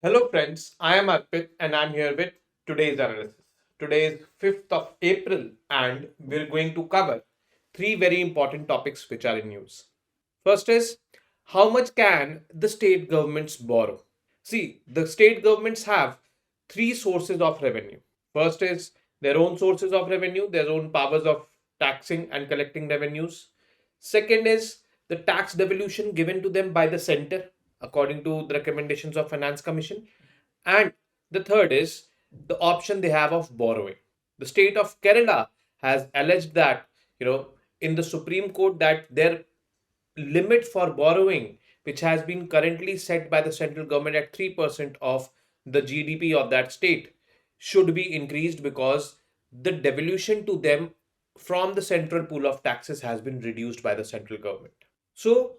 Hello friends, I am Arpit and I'm here with today's analysis. Today is 5th of April and we're going to cover three very important topics which are in news. First is, how much can the state governments borrow? See, the state governments have three sources of revenue. First is their own sources of revenue, their own powers of taxing and collecting revenues. Second is the tax devolution given to them by the center according to the recommendations of Finance Commission. And the third is the option they have of borrowing. The state of Kerala has alleged that, in the Supreme Court that their limit for borrowing, which has been currently set by the central government at 3% of the GDP of that state, should be increased because the devolution to them from the central pool of taxes has been reduced by the central government. So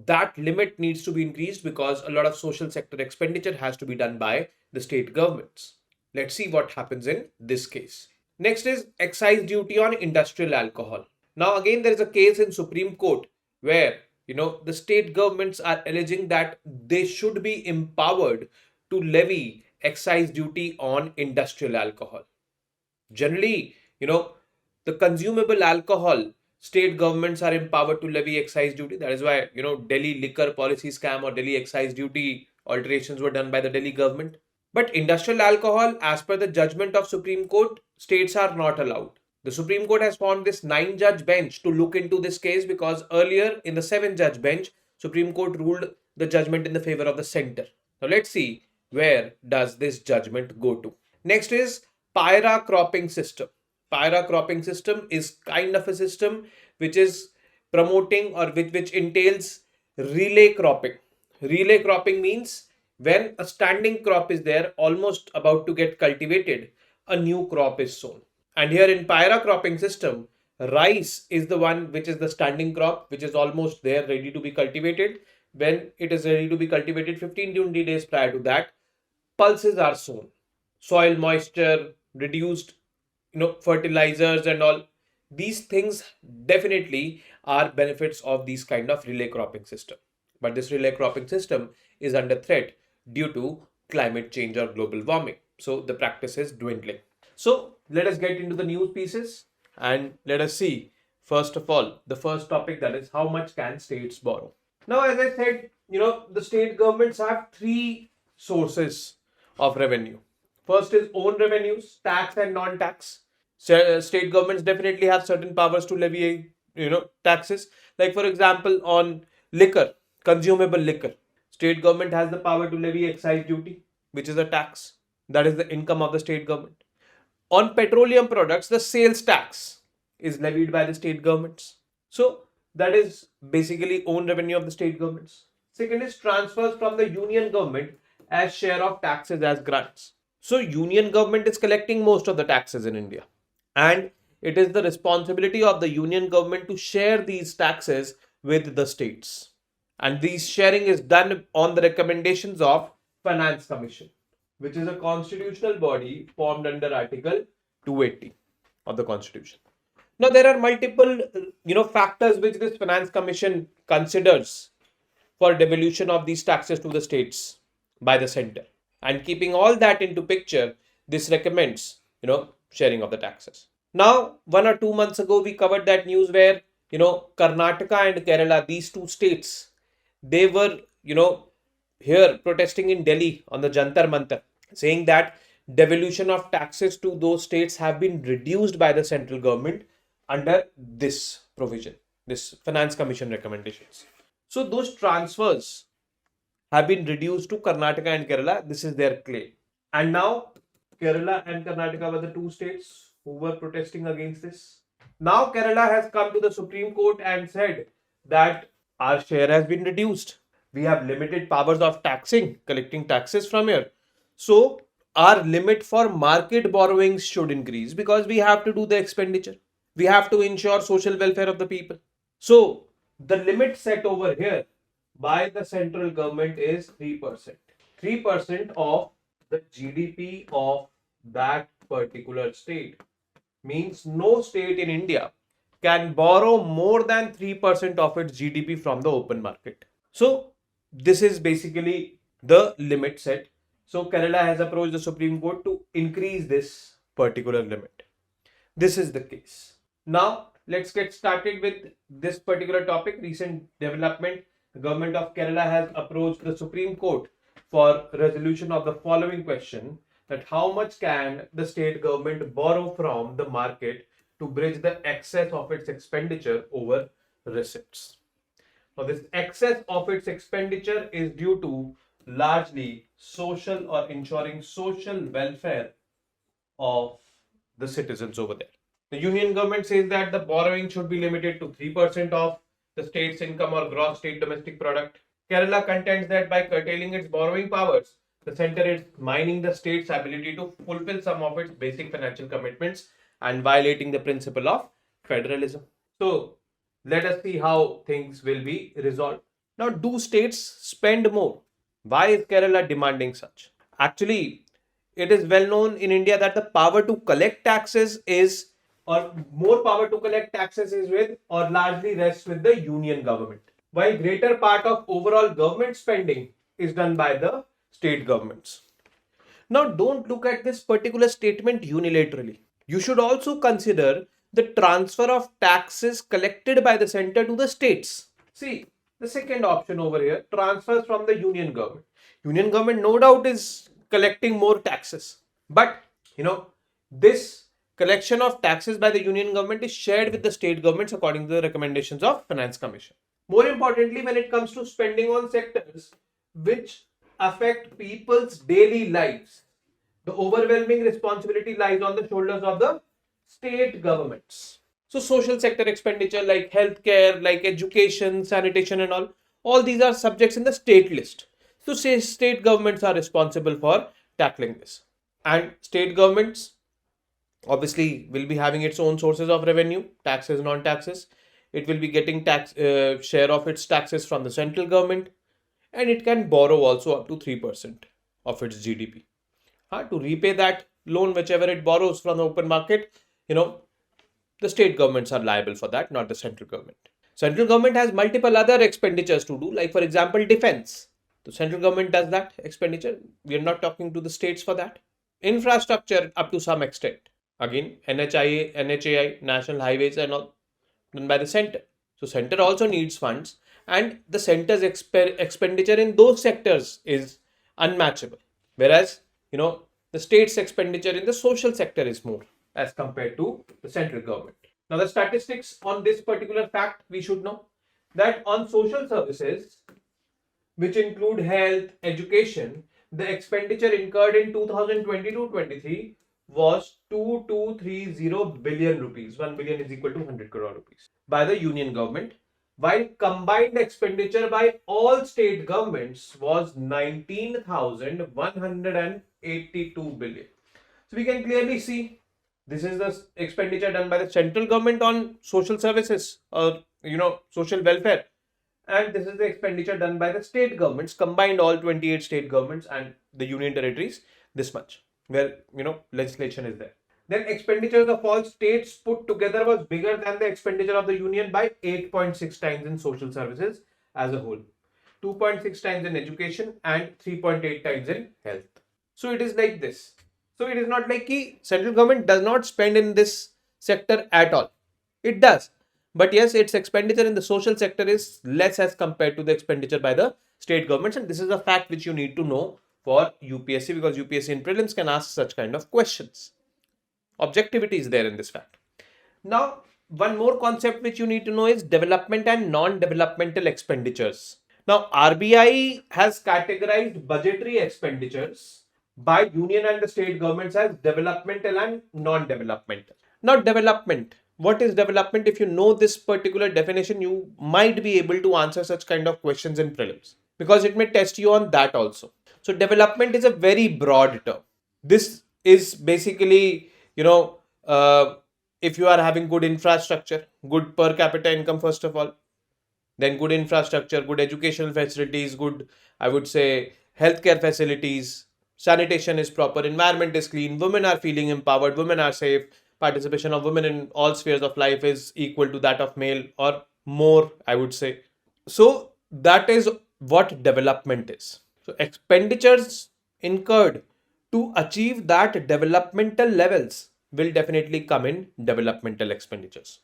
that limit needs to be increased because a lot of social sector expenditure has to be done by the state governments. Let's see what happens in this case. Next is excise duty on industrial alcohol. Now again there is a case in Supreme Court where the state governments are alleging that they should be empowered to levy excise duty on industrial alcohol. Generally, the consumable alcohol, state governments are empowered to levy excise duty. That is why, Delhi liquor policy scam or Delhi excise duty alterations were done by the Delhi government. But industrial alcohol, as per the judgment of Supreme Court, states are not allowed. The Supreme Court has formed this 9-judge bench to look into this case because earlier in the 7-judge bench, Supreme Court ruled the judgment in the favor of the center. Now let's see where does this judgment go to. Next is PAIRA cropping system. PAIRA cropping system is kind of a system which is promoting or which entails relay cropping. Relay cropping means when a standing crop is there almost about to get cultivated, a new crop is sown. And here in PAIRA cropping system, rice is the one which is the standing crop, which is almost there ready to be cultivated. When it is ready to be cultivated, 15 to 20 days prior to that, pulses are sown. Soil moisture, reduced fertilizers and all. These things definitely are benefits of these kind of relay cropping system. But this relay cropping system is under threat due to climate change or global warming. So the practice is dwindling. So let us get into the news pieces and let us see, first of all, the first topic, that is how much can states borrow. Now, as I said, the state governments have three sources of revenue. First is own revenues, tax and non-tax. State governments definitely have certain powers to levy, taxes. Like for example, on liquor, consumable liquor, state government has the power to levy excise duty, which is a tax. That is the income of the state government. On petroleum products, the sales tax is levied by the state governments. So that is basically own revenue of the state governments. Second is transfers from the union government as share of taxes as grants. So union government is collecting most of the taxes in India. And it is the responsibility of the union government to share these taxes with the states. And this sharing is done on the recommendations of Finance Commission, which is a constitutional body formed under Article 280 of the Constitution. Now, there are multiple, factors which this Finance Commission considers for devolution of these taxes to the states by the center. And keeping all that into picture, this recommends, sharing of the taxes. Now, 1 or 2 months ago, we covered that news where, Karnataka and Kerala, these two states, they were, here protesting in Delhi on the Jantar Mantar, saying that devolution of taxes to those states have been reduced by the central government under this provision, this Finance Commission recommendations. So those transfers have been reduced to Karnataka and Kerala. This is their claim. And now Kerala and Karnataka were the two states who were protesting against this. Now Kerala has come to the Supreme Court and said that our share has been reduced. We have limited powers of collecting taxes from here. So our limit for market borrowings should increase because we have to do the expenditure. We have to ensure social welfare of the people. So the limit set over here by the central government is 3%. 3% of the GDP of that particular state means no state in India can borrow more than 3% of its GDP from the open market. So this is basically the limit set So Kerala has approached the Supreme Court to increase this particular limit. This is the case. Now, let's get started with this particular topic. Recent development: the government of Kerala has approached the Supreme Court for resolution of the following question: that how much can the state government borrow from the market to bridge the excess of its expenditure over receipts? Now, this excess of its expenditure is due to largely social or ensuring social welfare of the citizens over there. The union government says that the borrowing should be limited to 3% of the state's income or gross state domestic product. Kerala contends that by curtailing its borrowing powers, the center is mining the state's ability to fulfill some of its basic financial commitments and violating the principle of federalism. So, let us see how things will be resolved. Now, do states spend more? Why is Kerala demanding such? Actually, it is well known in India that the power to collect taxes is, or more power to collect taxes is with, or largely rests with the union government, while greater part of overall government spending is done by the state governments. Now, don't look at this particular statement unilaterally. You should also consider the transfer of taxes collected by the center to the states. See, the second option over here, transfers from the union government. Union government, no doubt, is collecting more taxes. But, this collection of taxes by the union government is shared with the state governments according to the recommendations of Finance Commission. More importantly, when it comes to spending on sectors which affect people's daily lives, the overwhelming responsibility lies on the shoulders of the state governments. So social sector expenditure like healthcare, like education, sanitation and all these are subjects in the state list. So say state governments are responsible for tackling this. And state governments obviously will be having its own sources of revenue, taxes, non-taxes. It will be getting tax share of its taxes from the central government, and it can borrow also up to 3% of its GDP. To repay that loan, whichever it borrows from the open market, the state governments are liable for that, not the central government. Central government has multiple other expenditures to do, like for example, defense. The central government does that expenditure. We are not talking to the states for that. Infrastructure up to some extent. Again, NHAI, national highways and all done by the center. So center also needs funds, and the center's expenditure in those sectors is unmatchable. Whereas, the state's expenditure in the social sector is more as compared to the central government. Now, the statistics on this particular fact, we should know that on social services, which include health, education, the expenditure incurred in 2022-23 was 2230 billion rupees. 1 billion is equal to 100 crore rupees by the union government, while combined expenditure by all state governments was 19,182 billion. So we can clearly see this is the expenditure done by the central government on social services or social welfare, and this is the expenditure done by the state governments, combined all 28 state governments and the union territories, this much, where legislation is there. Then expenditures of all states put together was bigger than the expenditure of the union by 8.6 times in social services as a whole, 2.6 times in education and 3.8 times in health. So it is like this. So it is not like central government does not spend in this sector at all. It does. But yes, its expenditure in the social sector is less as compared to the expenditure by the state governments. And this is a fact which you need to know for UPSC, because UPSC in prelims can ask such kind of questions. Objectivity is there in this fact. Now, one more concept which you need to know is development and non-developmental expenditures. Now, RBI has categorized budgetary expenditures by union and the state governments as developmental and non-developmental. Now, development. What is development? If you know this particular definition, you might be able to answer such kind of questions in prelims, because it may test you on that also. So development is a very broad term. This is basically, if you are having good infrastructure, good per capita income, first of all, then good infrastructure, good educational facilities, good, I would say, healthcare facilities, sanitation is proper, environment is clean, women are feeling empowered, women are safe, participation of women in all spheres of life is equal to that of male or more, I would say. So that is what development is. So expenditures incurred to achieve that developmental levels will definitely come in developmental expenditures.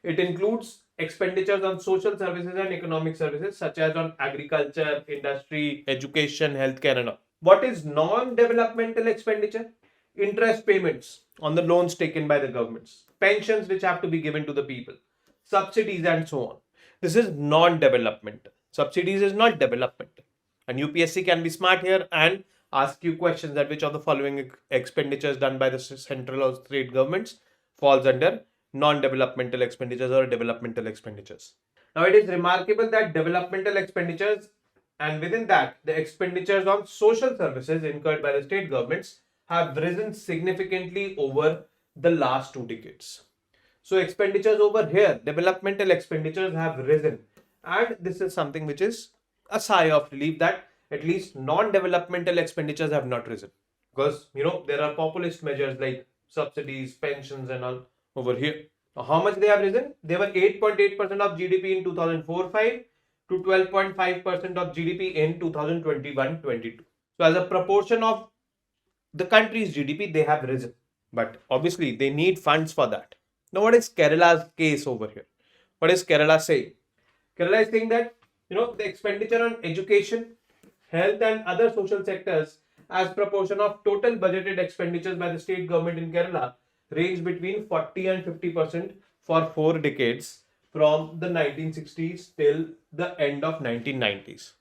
It includes expenditures on social services and economic services such as on agriculture, industry, education, healthcare and all. What is non-developmental expenditure? Interest payments on the loans taken by the governments, pensions which have to be given to the people, subsidies and so on. This is non-developmental. Subsidies is not developmental. And UPSC can be smart here and ask you questions that which of the following expenditures done by the central or state governments falls under non-developmental expenditures or developmental expenditures. Now it is remarkable that developmental expenditures and within that the expenditures on social services incurred by the state governments have risen significantly over the last 2 decades. So expenditures over here, developmental expenditures have risen, and this is something which is a sigh of relief that at least non-developmental expenditures have not risen, because there are populist measures like subsidies, pensions and all over here. Now, how much they have risen? They were 8.8% of GDP in 2004-5 to 12.5% of GDP in 2021-22. So as a proportion of the country's GDP, they have risen. But obviously, they need funds for that. Now, what is Kerala's case over here? What is Kerala saying? Kerala is saying that the expenditure on education, health, and other social sectors as proportion of total budgeted expenditures by the state government in Kerala range between 40 and 50% for 4 decades from the 1960s till the end of 1990s.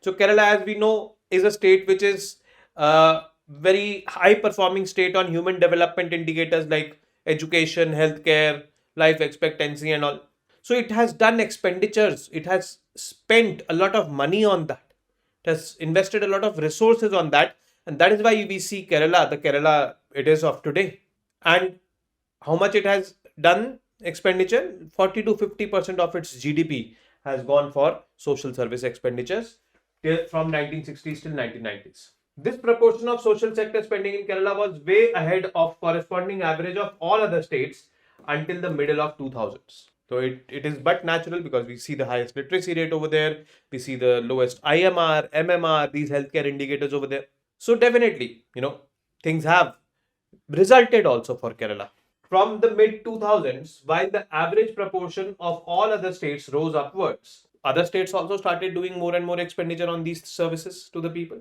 So Kerala, as we know, is a state which is very high performing state on human development indicators like education, healthcare, life expectancy and all. So it has done expenditures, it has spent a lot of money on that, it has invested a lot of resources on that, and that is why we see Kerala, the Kerala it is of today. And how much it has done expenditure? 40 to 50% of its GDP has gone for social service expenditures from 1960s till 1990s. This proportion of social sector spending in Kerala was way ahead of corresponding average of all other states until the middle of 2000s. So it is but natural because we see the highest literacy rate over there. We see the lowest IMR, MMR, these healthcare indicators over there. So definitely, things have resulted also for Kerala. From the mid 2000s, while the average proportion of all other states rose upwards, other states also started doing more and more expenditure on these services to the people.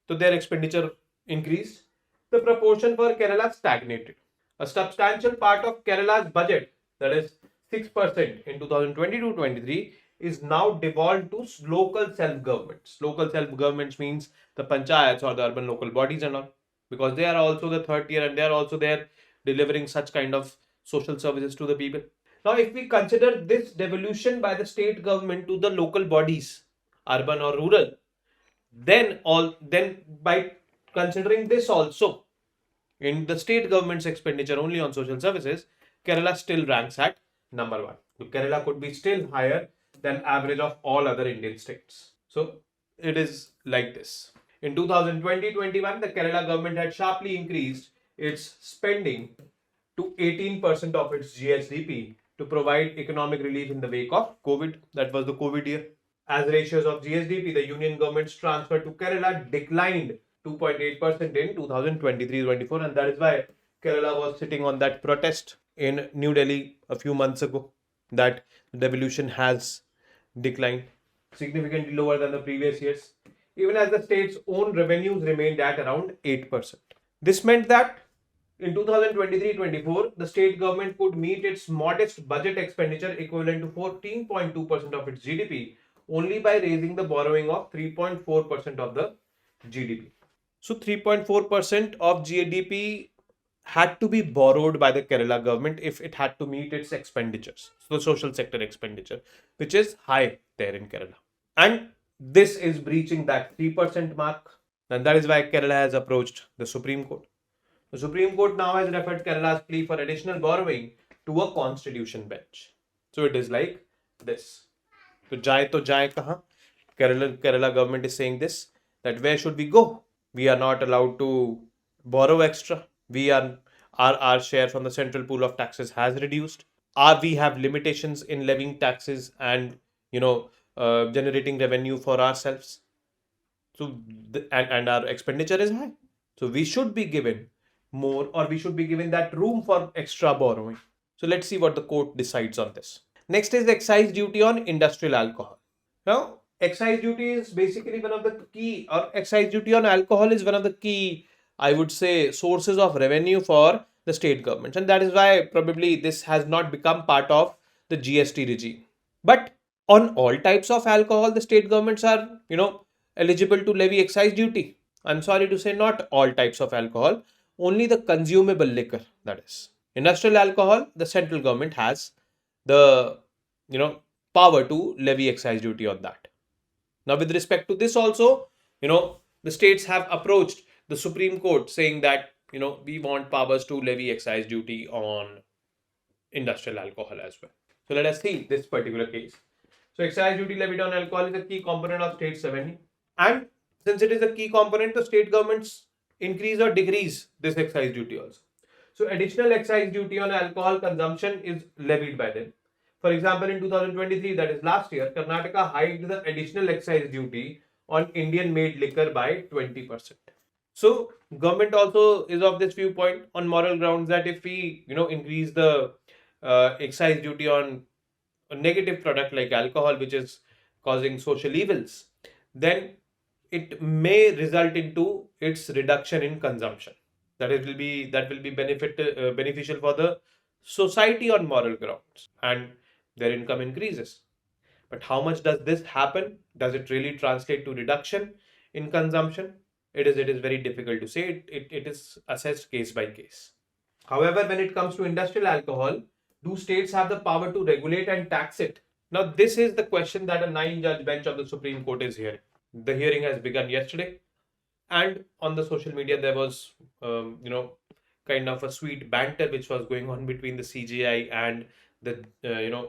So their expenditure increased. The proportion for Kerala stagnated. A substantial part of Kerala's budget, that is 6% in 2022-23, is now devolved to local self-governments. Local self-governments means the panchayats or the urban local bodies and all, because they are also the third tier and they are also there delivering such kind of social services to the people. Now, if we consider this devolution by the state government to the local bodies, urban or rural, then by considering this also in the state government's expenditure only on social services, Kerala still ranks at number 1. So Kerala could be still higher than average of all other Indian states. So it is like this. In 2020-21, the Kerala government had sharply increased its spending to 18% of its GSDP to provide economic relief in the wake of COVID. That was the COVID year. As ratios of GSDP, the union government's transfer to Kerala declined 2.8% in 2023-24, and that is why Kerala was sitting on that protest in New Delhi a few months ago, that the devolution has declined significantly lower than the previous years, even as the state's own revenues remained at around 8%. This meant that in 2023-24, the state government could meet its modest budget expenditure equivalent to 14.2% of its GDP only by raising the borrowing of 3.4% of the GDP. So 3.4% of GDP had to be borrowed by the Kerala government if it had to meet its expenditures. So the social sector expenditure, which is high there in Kerala. And this is breaching that 3% mark. And that is why Kerala has approached the Supreme Court. The Supreme Court now has referred Kerala's plea for additional borrowing to a constitution bench. So it is like this. So jaye kahan? Kerala government is saying this, that where should we go? We are not allowed to borrow extra. Our share from the central pool of taxes has reduced. We have limitations in levying taxes and generating revenue for ourselves. So and our expenditure is high. So we should be given more, or we should be given that room for extra borrowing. So let's see what the court decides on this. Next is the excise duty on industrial alcohol. Now, excise duty is basically one of the key, or excise duty on alcohol is one of the key, I would say, sources of revenue for the state governments. And that is why probably this has not become part of the GST regime. But on all types of alcohol, the state governments are, eligible to levy excise duty. I'm sorry to say, not all types of alcohol, only the consumable liquor, that is. Industrial alcohol, the central government has the, power to levy excise duty on that. Now, with respect to this also, the states have approached the Supreme Court saying that, we want powers to levy excise duty on industrial alcohol as well. So let us see this particular case. So excise duty levied on alcohol is a key component of state revenue. And since it is a key component, the state governments increase or decrease this excise duty also. So additional excise duty on alcohol consumption is levied by them. For example, in 2023, that is last year, Karnataka hiked the additional excise duty on Indian-made liquor by 20%. So government also is of this viewpoint on moral grounds that if we, increase the excise duty on a negative product like alcohol, which is causing social evils, then it may result into its reduction in consumption. That will be beneficial for the society on moral grounds, and their income increases. But how much does this happen? Does it really translate to reduction in consumption? It is very difficult to say. It is assessed case by case. However, when it comes to industrial alcohol, do states have the power to regulate and tax it? Now, this is the question that a 9-judge bench of the Supreme Court is hearing. The hearing has begun yesterday, and on the social media there was, kind of a sweet banter which was going on between the CJI and the,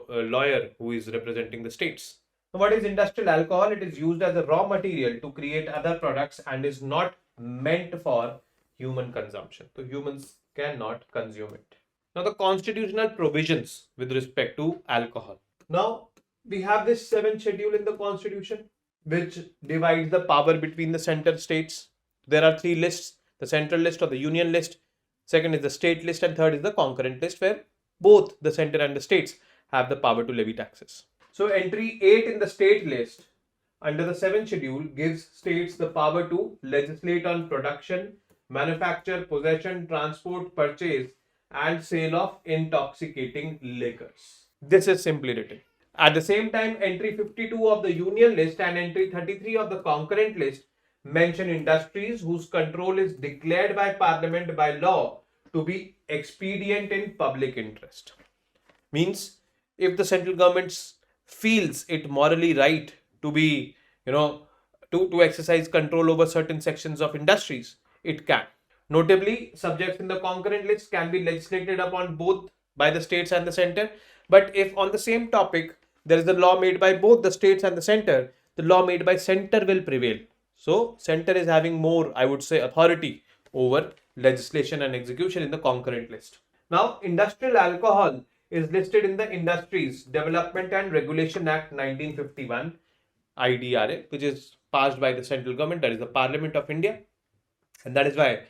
lawyer who is representing the states. So what is industrial alcohol? It is used as a raw material to create other products and is not meant for human consumption. So humans cannot consume it. Now, the constitutional provisions with respect to alcohol. Now, we have this 7th schedule in the constitution, which divides the power between the center states. There are 3 lists: the central list or the union list, second is the state list, and third is the concurrent list, where both the center and the states have the power to levy taxes. So entry 8 in the state list under the 7th schedule gives states the power to legislate on production, manufacture, possession, transport, purchase, and sale of intoxicating liquors. This is simply written. At the same time, entry 52 of the union list and entry 33 of the concurrent list mention industries whose control is declared by Parliament by law to be expedient in public interest. Means, if the central government feels it morally right to be, to exercise control over certain sections of industries, it can. Notably, subjects in the concurrent list can be legislated upon both by the states and the center. But if on the same topic there is a law made by both the states and the center, the law made by center will prevail. So, center is having more, I would say, authority over legislation and execution in the concurrent list. Now, industrial alcohol is listed in the Industries Development and Regulation Act 1951, IDRA, which is passed by the central government, that is the Parliament of India. And that is why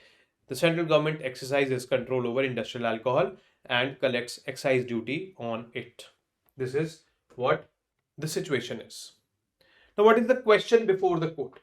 the central government exercises control over industrial alcohol and collects excise duty on it. This is what the situation is. Now, what is the question before the court?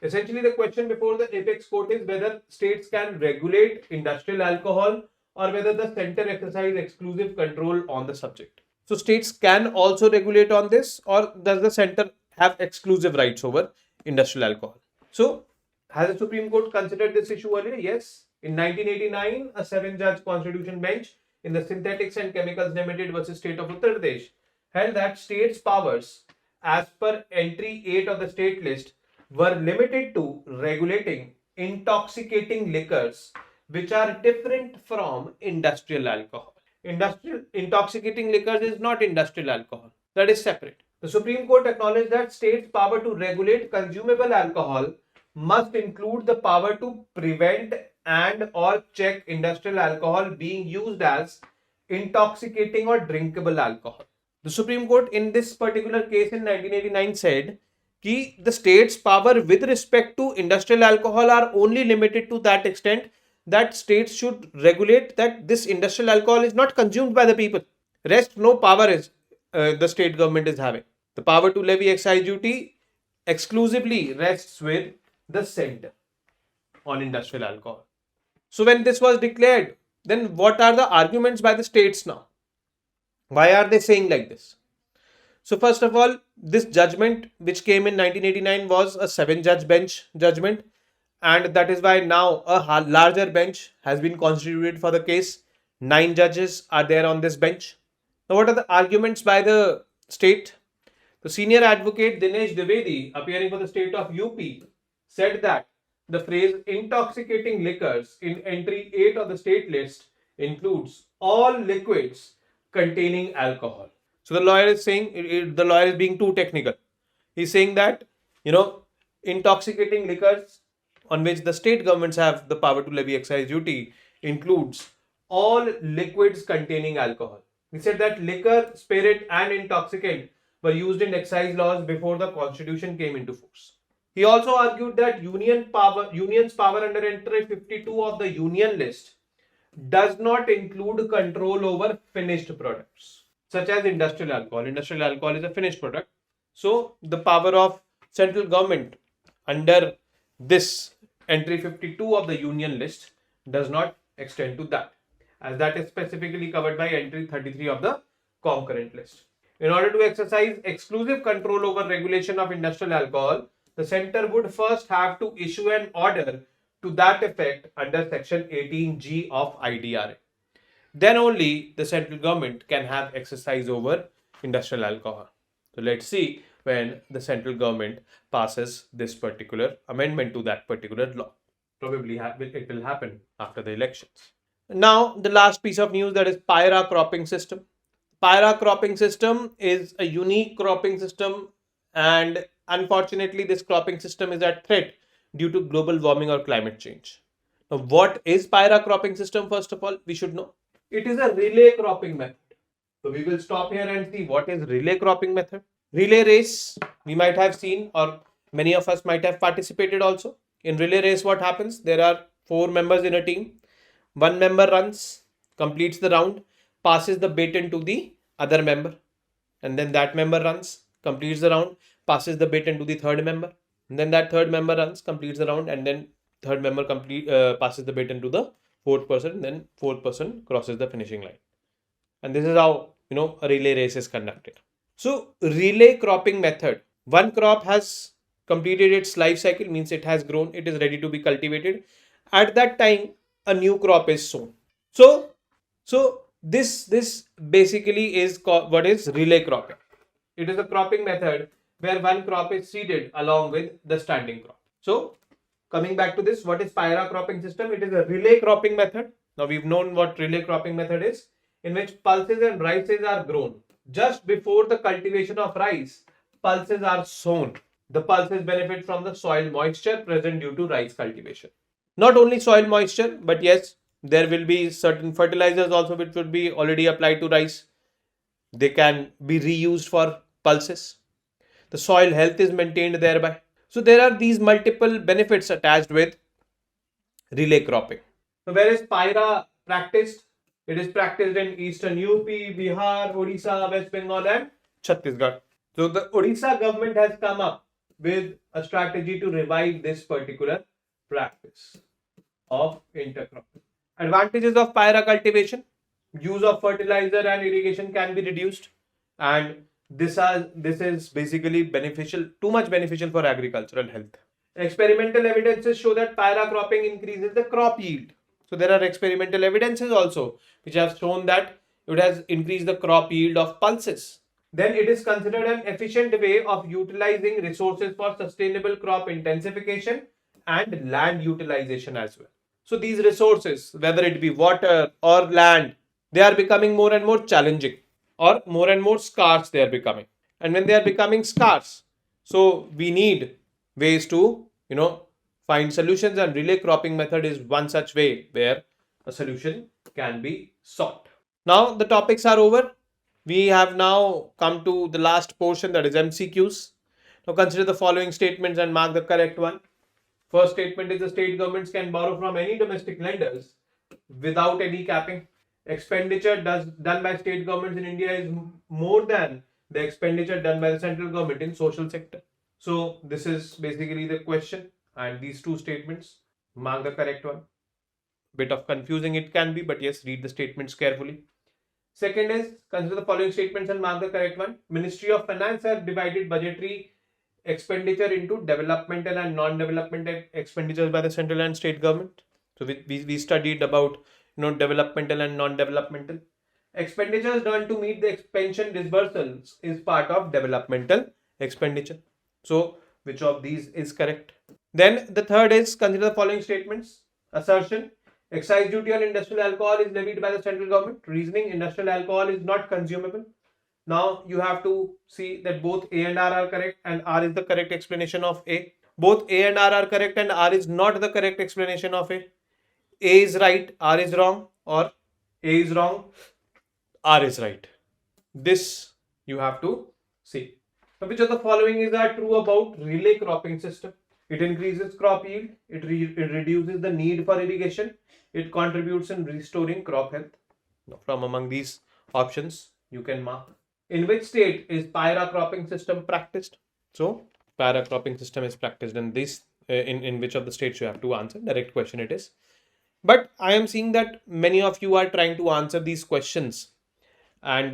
Essentially, the question before the apex court is whether states can regulate industrial alcohol or whether the center exercise exclusive control on the subject. So, states can also regulate on this, or does the center have exclusive rights over industrial alcohol? So, has the Supreme Court considered this issue earlier? Yes. In 1989, a 7-judge constitution bench in the Synthetics and Chemicals Limited versus State of Uttar Pradesh held that states' powers as per entry 8 of the state list were limited to regulating intoxicating liquors which are different from industrial alcohol. Intoxicating liquors is not industrial alcohol. That is separate. The Supreme Court acknowledged that states' power to regulate consumable alcohol must include the power to prevent and or check industrial alcohol being used as intoxicating or drinkable alcohol. The Supreme Court in this particular case in 1989 said कि the state's power with respect to industrial alcohol are only limited to that extent that states should regulate that this industrial alcohol is not consumed by the people. Rest, no power is the state government is having. The power to levy excise duty exclusively rests with the center on industrial alcohol. So when this was declared, then what are the arguments by the states now? Why are they saying like this? So first of all, this judgment which came in 1989 was a 7-judge bench judgment, and that is why now a larger bench has been constituted for the case. 9 judges are there on this bench. Now what are the arguments by the state? The senior advocate Dinesh Dwivedi, appearing for the state of UP, said that the phrase intoxicating liquors in entry 8 of the state list includes all liquids containing alcohol. So the lawyer is saying, the lawyer is being too technical. He's saying that, intoxicating liquors on which the state governments have the power to levy excise duty includes all liquids containing alcohol. He said that liquor, spirit and intoxicant were used in excise laws before the constitution came into force. He also argued that union's power under entry 52 of the union list does not include control over finished products such as industrial alcohol. Industrial alcohol is a finished product. So the power of central government under this entry 52 of the union list does not extend to that, as that is specifically covered by entry 33 of the concurrent list. In order to exercise exclusive control over regulation of industrial alcohol, the center would first have to issue an order to that effect under section 18G of IDRA. Then only the central government can have exercise over industrial alcohol. So let's see when the central government passes this particular amendment to that particular law. Probably it will happen after the elections. Now the last piece of news, that is PAIRA cropping system. PAIRA cropping system is a unique cropping system, and unfortunately this cropping system is at threat due to global warming or climate change. Now what is PAIRA cropping system? First of all, we should know. It is a relay cropping method. So we will stop here and see what is relay cropping method. Relay race, we might have seen, or many of us might have participated also. In relay race, what happens? There are 4 members in a team. One member runs, completes the round, passes the baton to the other member, and then that member runs, completes the round, passes the baton to the third member, and then that third member runs, completes the round, and then third member passes the baton to the fourth person, then fourth person crosses the finishing line. And this is how a relay race is conducted. So relay cropping method, one crop has completed its life cycle, means it has grown, it is ready to be cultivated. At that time, a new crop is sown. So this basically is what is relay cropping. It is a cropping method where one crop is seeded along with the standing crop. So coming back to this, what is PAIRA cropping system? It is a relay cropping method. Now we've known what relay cropping method is, in which pulses and rices are grown. Just before the cultivation of rice, pulses are sown. The pulses benefit from the soil moisture present due to rice cultivation. Not only soil moisture, but yes, there will be certain fertilizers also which would be already applied to rice. They can be reused for pulses. The soil health is maintained thereby. So there are these multiple benefits attached with relay cropping. So where is PAIRA practiced? It is practiced in eastern UP, Bihar, Odisha, West Bengal and Chhattisgarh. So the Odisha government has come up with a strategy to revive this particular practice of intercropping. Advantages of PAIRA cultivation: use of fertilizer and irrigation can be reduced, and this is basically beneficial, too much beneficial for agricultural health. Experimental evidences show that PAIRA cropping increases the crop yield. So there are experimental evidences also which have shown that it has increased the crop yield of pulses. Then it is considered an efficient way of utilizing resources for sustainable crop intensification and land utilization as well. So these resources, whether it be water or land, they are becoming more and more challenging, or more and more scarce they are becoming. And when they are becoming scarce, so we need ways to find solutions, and relay cropping method is one such way where a solution can be sought. Now the topics are over. We have now come to the last portion, that is MCQs. Now consider the following statements and mark the correct one. First statement is the state governments can borrow from any domestic lenders without any capping. Expenditure done by state governments in India is more than the expenditure done by the central government in social sector. So this is basically the question, and these two statements, mark the correct one. Bit of confusing it can be, but yes, read the statements carefully. Second is consider the following statements and mark the correct one. Ministry of Finance have divided budgetary expenditure into developmental and non-developmental expenditures by the central and state government. So we studied about developmental and non-developmental. Expenditures done to meet the pension disbursals is part of developmental expenditure. So which of these is correct? Then the third is consider the following statements. Assertion: excise duty on industrial alcohol is levied by the central government. Reasoning: industrial alcohol is not consumable. Now you have to see that both A and R are correct, and R is the correct explanation of A. Both A and R are correct, and R is not the correct explanation of A. A is right, R is wrong, or A is wrong, R is right. This you have to see. Now, which of the following is true about relay cropping system? It increases crop yield, it reduces the need for irrigation, it contributes in restoring crop health. Now, from among these options, you can mark. In which state is PAIRA cropping system practiced? So, PAIRA cropping system is practiced in this. In which of the states you have to answer? Direct question it is. But I am seeing that many of you are trying to answer these questions, and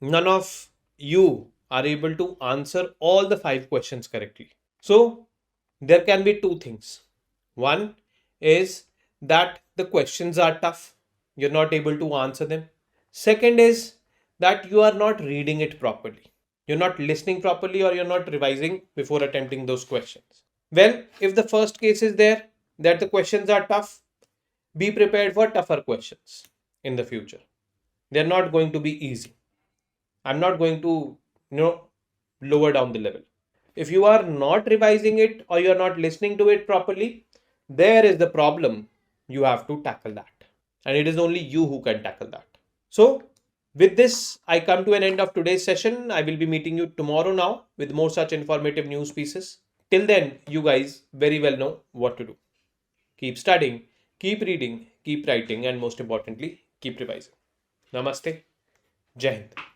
none of you are able to answer all the 5 questions correctly. So there can be two things. One is that the questions are tough, you're not able to answer them. Second is that you are not reading it properly, you're not listening properly, or you're not revising before attempting those questions. Well, if the first case is there, that the questions are tough, be prepared for tougher questions in the future. They're not going to be easy. I'm not going to lower down the level. If you are not revising it or you're not listening to it properly, there is the problem. You have to tackle that, and it is only you who can tackle that. So with this, I come to an end of today's session. I will be meeting you tomorrow now with more such informative news pieces. Till then, you guys very well know what to do. Keep studying, keep reading, keep writing, and most importantly, keep revising. Namaste. Jai Hind.